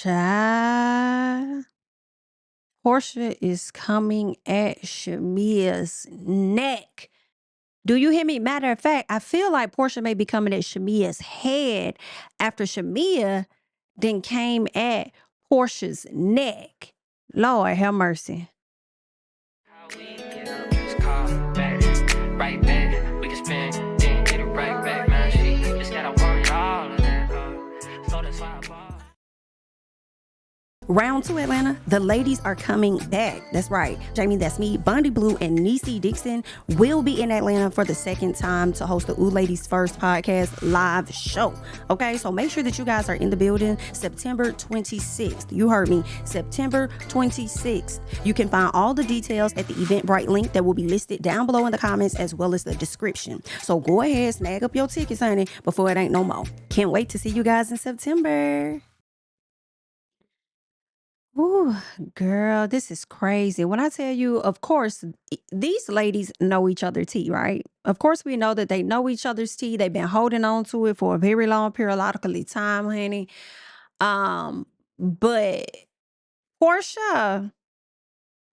Child. Porsha is coming at Shamea's neck. Do you hear me? Matter of fact, I feel like Porsha may be coming at Shamea's head after Shamea then came at Porsha's neck. Lord have mercy. How we get up, just call back, right back. We can spend, then get it right back. Man, she just gotta want all of that. So that's why I bought. Round 2 Atlanta, the ladies are coming back. That's right. JamiThatsMe, Bondi Blue, and Niecy Dixon will be in Atlanta for the second time to host the Ooh Ladies First podcast live show. Okay, so make sure that you guys are in the building September 26th. You heard me, September 26th. You can find all the details at the Eventbrite link that will be listed down below in the comments as well as the description. So go ahead, snag up your tickets, honey, before it ain't no more. Can't wait to see you guys in September. Ooh, girl, this is crazy. When I tell you, of course, these ladies know each other tea, right? Of course, we know that they know each other's tea. They've been holding on to it for a very long periodically time, honey. But Porsha,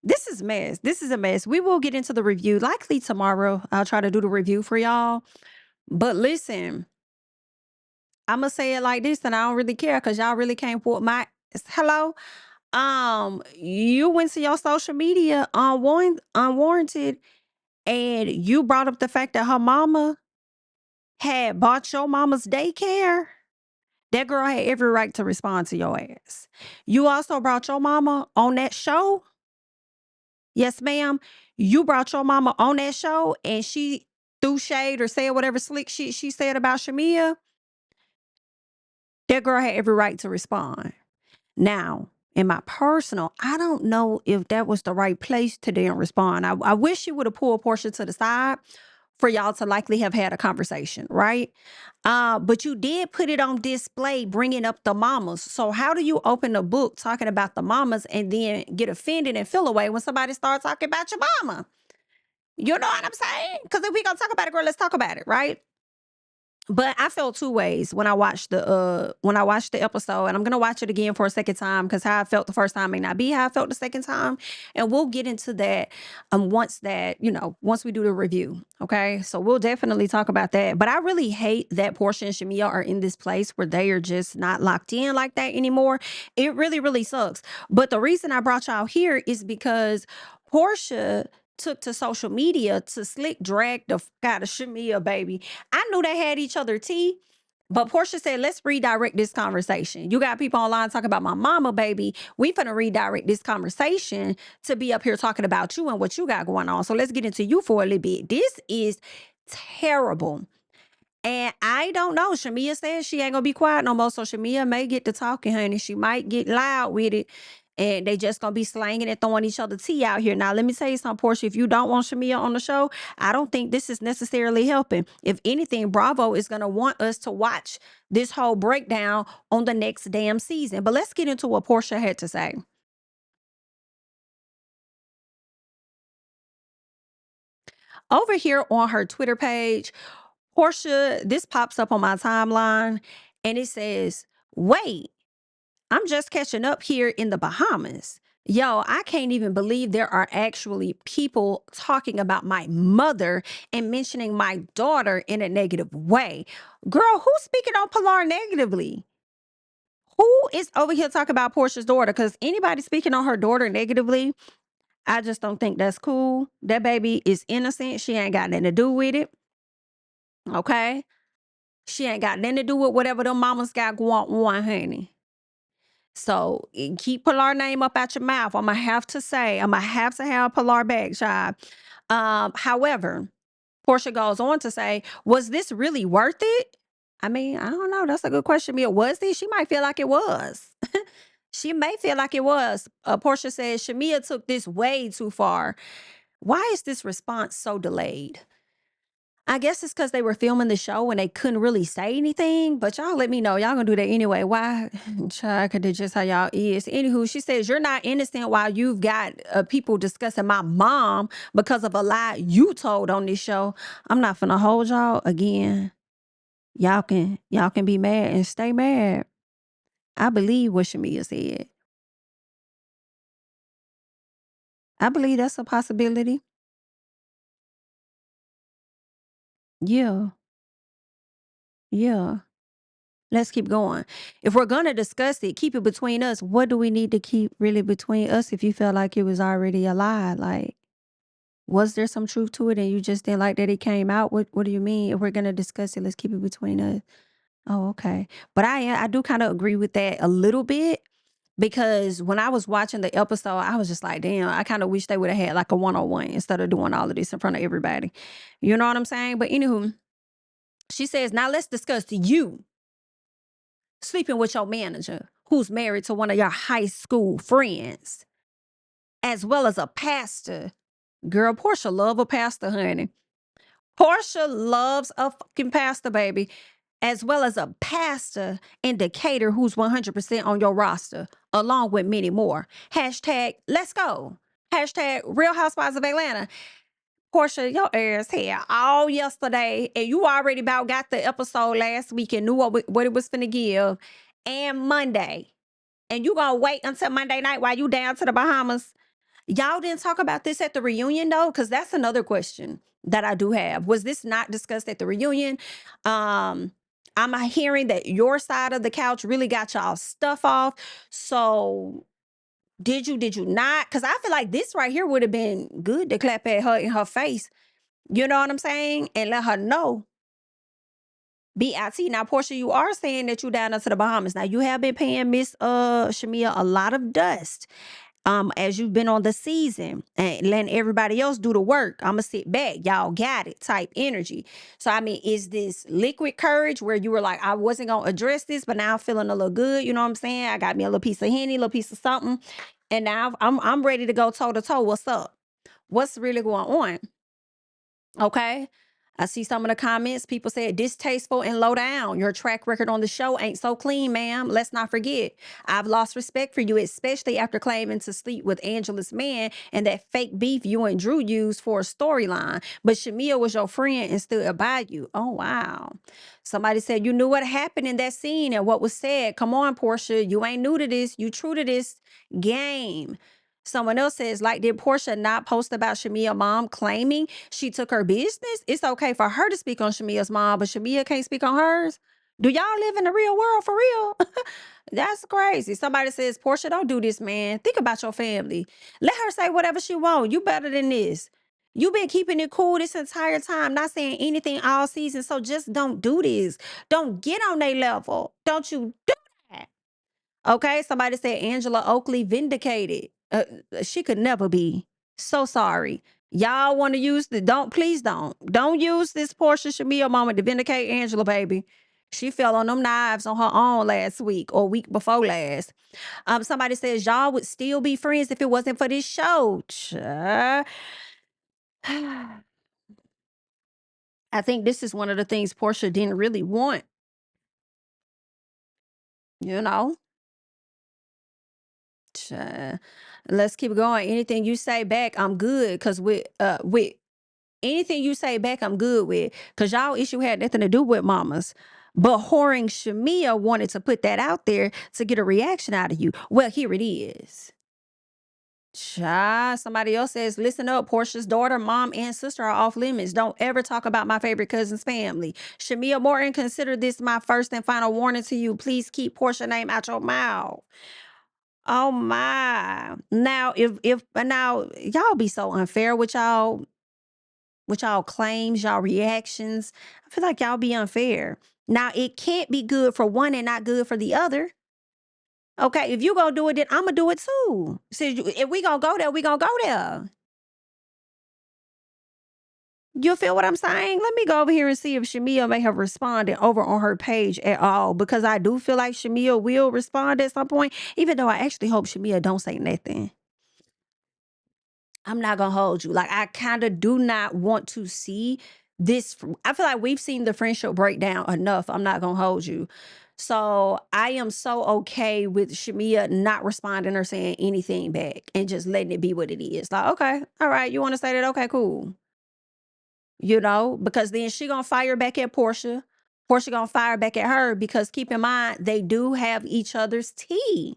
this is a mess. This is a mess. We will get into the review likely tomorrow. I'll try to do the review for y'all. But listen, I'm gonna say it like this, and I don't really care because y'all really can't put my hello. You went to your social media unwarranted, and you brought up the fact that her mama had bought your mama's daycare. That girl had every right to respond to your ass. You also brought your mama on that show. Yes, ma'am. You brought your mama on that show, and she threw shade or said whatever slick shit she said about Shamea. That girl had every right to respond. Now, in my personal, I don't know if that was the right place to then respond. I wish you would have pulled Porsha to the side for y'all to likely have had a conversation, right? But you did put it on display, bringing up the mamas. So how do you open a book talking about the mamas and then get offended and feel away when somebody starts talking about your mama? You know what I'm saying? Because if we gonna talk about it, girl, let's talk about it, right? But I felt two ways when I watched the episode, and I'm gonna watch it again for a second time because how I felt the first time may not be how I felt the second time, and we'll get into that once we do the review. Okay, so we'll definitely talk about that. But I really hate that Porsha and Shamea are in this place where they are just not locked in like that anymore. It really, really sucks. But the reason I brought y'all here is because Porsha took to social media to slick drag the out of Shamea, baby. I knew they had each other tea, but Porsha said, let's redirect this conversation. You got people online talking about my mama, baby. We finna redirect this conversation to be up here talking about you and what you got going on. So let's get into you for a little bit. This is terrible. And I don't know. Shamea says she ain't gonna be quiet no more. So Shamea may get to talking, honey. She might get loud with it. And they just gonna be slanging and throwing each other tea out here. Now, let me tell you something, Porsha. If you don't want Shamea on the show, I don't think this is necessarily helping. If anything, Bravo is gonna want us to watch this whole breakdown on the next damn season. But let's get into what Porsha had to say. Over here on her Twitter page, Porsha, this pops up on my timeline and it says, wait, I'm just catching up here in the Bahamas. Yo, I can't even believe there are actually people talking about my mother and mentioning my daughter in a negative way. Girl, who's speaking on Pilar negatively? Who is over here talking about Porsha's daughter? Because anybody speaking on her daughter negatively, I just don't think that's cool. That baby is innocent. She ain't got nothing to do with it. Okay? She ain't got nothing to do with whatever them mamas got going on, honey. So keep Pilar name up out your mouth. I'm gonna have to have Pilar back, child. However, Porsha goes on to say, was this really worth it? I mean, I don't know. That's a good question, Mia. Was it? She might feel like it was. She may feel like it was. Porsha says, Shamea took this way too far. Why is this response so delayed? I guess it's because they were filming the show and they couldn't really say anything, but y'all let me know. Y'all gonna do that anyway. Why? Child, 'cause that's just how y'all is. Anywho, she says, you're not innocent while you've got people discussing my mom because of a lie you told on this show. I'm not finna hold y'all again. Y'all can be mad and stay mad. I believe what Shamea said. I believe that's a possibility. Yeah. Yeah. Let's keep going. If we're going to discuss it, keep it between us. What do we need to keep really between us if you felt like it was already a lie? Like, was there some truth to it and you just didn't like that it came out? What do you mean? If we're going to discuss it, let's keep it between us. Oh, okay. But I do kind of agree with that a little bit, because when I was watching the episode, I was just like, damn, I kind of wish they would have had like a one-on-one instead of doing all of this in front of everybody. You know what I'm saying? But anywho, she says, now let's discuss you sleeping with your manager who's married to one of your high school friends, as well as a pastor. Girl, Porsha love a pastor, honey. Porsha loves a fucking pastor, baby, as well as a pastor and Decatur who's 100% on your roster, along with many more. Hashtag let's go. Hashtag Real Housewives of Atlanta. Porsha, your ass here all yesterday, and you already about got the episode last week and knew what it was finna give, and Monday. And you gonna wait until Monday night while you down to the Bahamas? Y'all didn't talk about this at the reunion though? Because that's another question that I do have. Was this not discussed at the reunion? I'm hearing that your side of the couch really got y'all stuff off. So did you not? Because I feel like this right here would have been good to clap at her in her face. You know what I'm saying? And let her know. BIT. Now, Porsha, you are saying that you down to the Bahamas. Now, you have been paying Miss Shamea a lot of dust. As you've been on the season and letting everybody else do the work. I'ma sit back. Y'all got it type energy. So I mean, is this liquid courage where you were like, I wasn't gonna address this, but now I'm feeling a little good, you know what I'm saying? I got me a little piece of Henny, a little piece of something, and now I'm ready to go toe to toe. What's up? What's really going on? Okay. I see some of the comments. People said distasteful and low down. Your track record on the show ain't so clean, ma'am. Let's not forget. I've lost respect for you, especially after claiming to sleep with Angela's man and that fake beef you and Drew used for a storyline. But Shamea was your friend and stood by you. Oh, wow. Somebody said you knew what happened in that scene and what was said. Come on, Porsha. You ain't new to this. You true to this game. Someone else says, like, did Porsha not post about Shamea's mom claiming she took her business? It's okay for her to speak on Shamea's mom, but Shamea can't speak on hers? Do y'all live in the real world for real? That's crazy. Somebody says, Porsha, don't do this, man. Think about your family. Let her say whatever she wants. You better than this. You been keeping it cool this entire time, not saying anything all season, so just don't do this. Don't get on their level. Don't you do that. Okay, somebody said Angela Oakley vindicated. She could never be. So sorry. Y'all want to use please don't use this Porsha Shamea moment to vindicate Angela, baby. She fell on them knives on her own last week or week before last. Somebody says y'all would still be friends if it wasn't for this show. I think this is one of the things Porsha didn't really want, you know? Let's keep going. Anything you say back, I'm good. Cause with anything you say back, I'm good with. Cause y'all issue had nothing to do with mamas. But whoring Shamea wanted to put that out there to get a reaction out of you. Well, here it is. Somebody else says, listen up, Porsha's daughter, mom, and sister are off limits. Don't ever talk about my favorite cousin's family. Shamea Morton, consider this my first and final warning to you. Please keep Porsha's name out your mouth. Oh my. Now if now y'all be so unfair with y'all claims, y'all reactions. I feel like y'all be unfair. Now it can't be good for one and not good for the other. Okay, if you gonna do it, then I'm gonna do it too. So if we gonna go there, we gonna go there. You feel what I'm saying? Let me go over here and see if Shamea may have responded over on her page at all, because I do feel like Shamea will respond at some point, even though I actually hope Shamea don't say nothing. I'm not gonna hold you. Like, I kind of do not want to see this. I feel like we've seen the friendship breakdown enough. I'm not gonna hold you. So I am so okay with Shamea not responding or saying anything back and just letting it be what it is. Like, okay, all right, you want to say that? Okay, cool. You know, because then she gonna fire back at Porsha. Porsha gonna fire back at her because keep in mind, they do have each other's tea.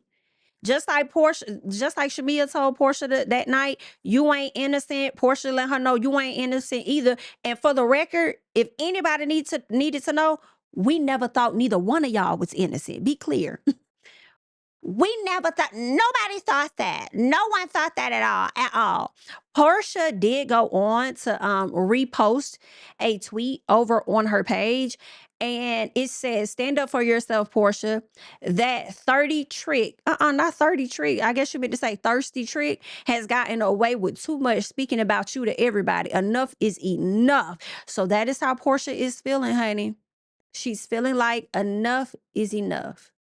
Just like Shamea told Porsha that night, you ain't innocent. Porsha let her know you ain't innocent either. And for the record, if anybody needed to know, we never thought neither one of y'all was innocent. Be clear. We never thought, nobody thought that. No one thought that at all. Porsha did go on to repost a tweet over on her page, and it says, stand up for yourself, Porsha. That 30 trick, not 30 trick, I guess you meant to say thirsty trick, has gotten away with too much speaking about you to everybody. Enough is enough. So that is how Porsha is feeling, honey. She's feeling like enough is enough.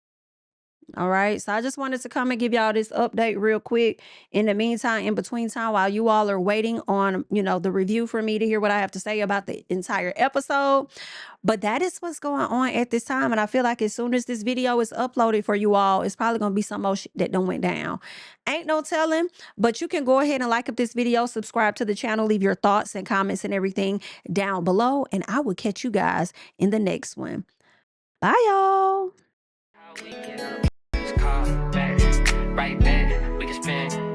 All right. So I just wanted to come and give y'all this update real quick. In the meantime, in between time, while you all are waiting on, the review for me to hear what I have to say about the entire episode. But that is what's going on at this time. And I feel like as soon as this video is uploaded for you all, it's probably going to be some more shit that done went down. Ain't no telling, but you can go ahead and like up this video, subscribe to the channel, leave your thoughts and comments and everything down below. And I will catch you guys in the next one. Bye, y'all. Right back, we can spend